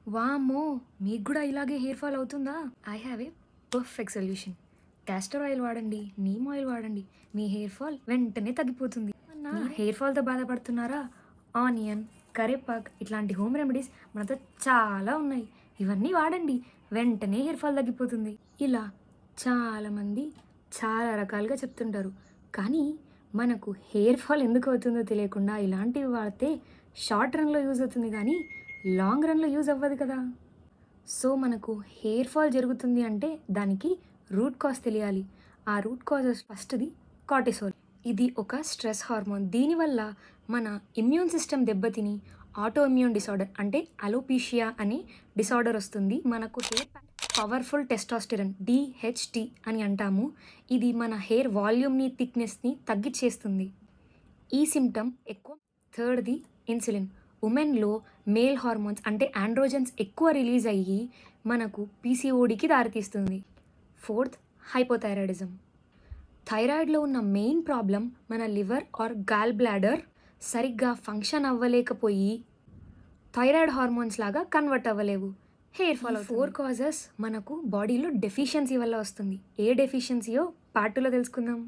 వామ్మో! మీకు గూడా ఇలాగే హెయిర్ ఫాల్ అవుతుందా? I have a perfect solution. Castor oil వాడండి, నీమ్ ఆయిల్ వాడండి. మీ హెయిర్ ఫాల్ వెంటనే తగ్గిపోతుంది. హెయిర్ ఫాల్‌తో బాధపడుతున్నారా? ఆనియన్, కరివేపాకు ఇట్లాంటి హోమ్ రెమెడీస్ మనతో చాలా ఉన్నాయి. ఇవన్నీ వాడండి. వెంటనే హెయిర్ ఫాల్ తగ్గిపోతుంది. ఇలా చాలామంది చాలా రకాలుగా చెప్తుంటారు. కానీ మనకు హెయిర్ ఫాల్ ఎందుకు అవుతుందో తెలియకుండా ఇలాంటివి వాడితే షార్ట్ రన్‌లో యూజ్ అవుతుంది గానీ, లాంగ్ రన్‌లో యూజ్ అవ్వదు కదా! సో, మనకు హెయిర్ ఫాల్ జరుగుతుంది అంటే దానికి రూట్ కాజ్ తెలియాలి. ఆ రూట్ కాజెస్ ఫస్ట్‌ది కార్టిసోల్. ఇది ఒక స్ట్రెస్ హార్మోన్. దీనివల్ల మన ఇమ్యూన్ సిస్టమ్ దెబ్బతిని ఆటో ఇమ్యూన్ డిసార్డర్ అంటే అలోపీషియా అనే డిసార్డర్ వస్తుంది. మనకు హెయిర్ పవర్ఫుల్ టెస్టోస్టెరాన్ డీహెచ్టీ అని అంటాము. ఇది మన హెయిర్ వాల్యూమ్‌ని, థిక్‌నెస్‌ని తగ్గిచ్చేస్తుంది. ఈ సిమ్టమ్ ఎక్కువ. థర్డ్‌ది ఇన్సులిన్. ఉమెన్‌లో మేల్ హార్మోన్స్ అంటే ఆండ్రోజన్స్ ఎక్కువ రిలీజ్ అయ్యి మనకు పీసీఓడీకి దారితీస్తుంది. Fourth hypothyroidism. థైరాయిడ్‌లో ఉన్న మెయిన్ ప్రాబ్లమ్ మన లివర్ ఆర్ గాల్ బ్లాడర్ సరిగ్గా ఫంక్షన్ అవ్వలేకపోయి థైరాయిడ్ హార్మోన్స్ లాగా కన్వర్ట్ అవ్వలేవు. హెయిర్ ఫాల్ అవుతుంది. 4 కాజెస్ మనకు బాడీలో డెఫిషియన్సీ వల్ల వస్తుంది. ఏ డెఫిషియన్సీయో పార్ట్ 2లో తెలుసుకుందాం.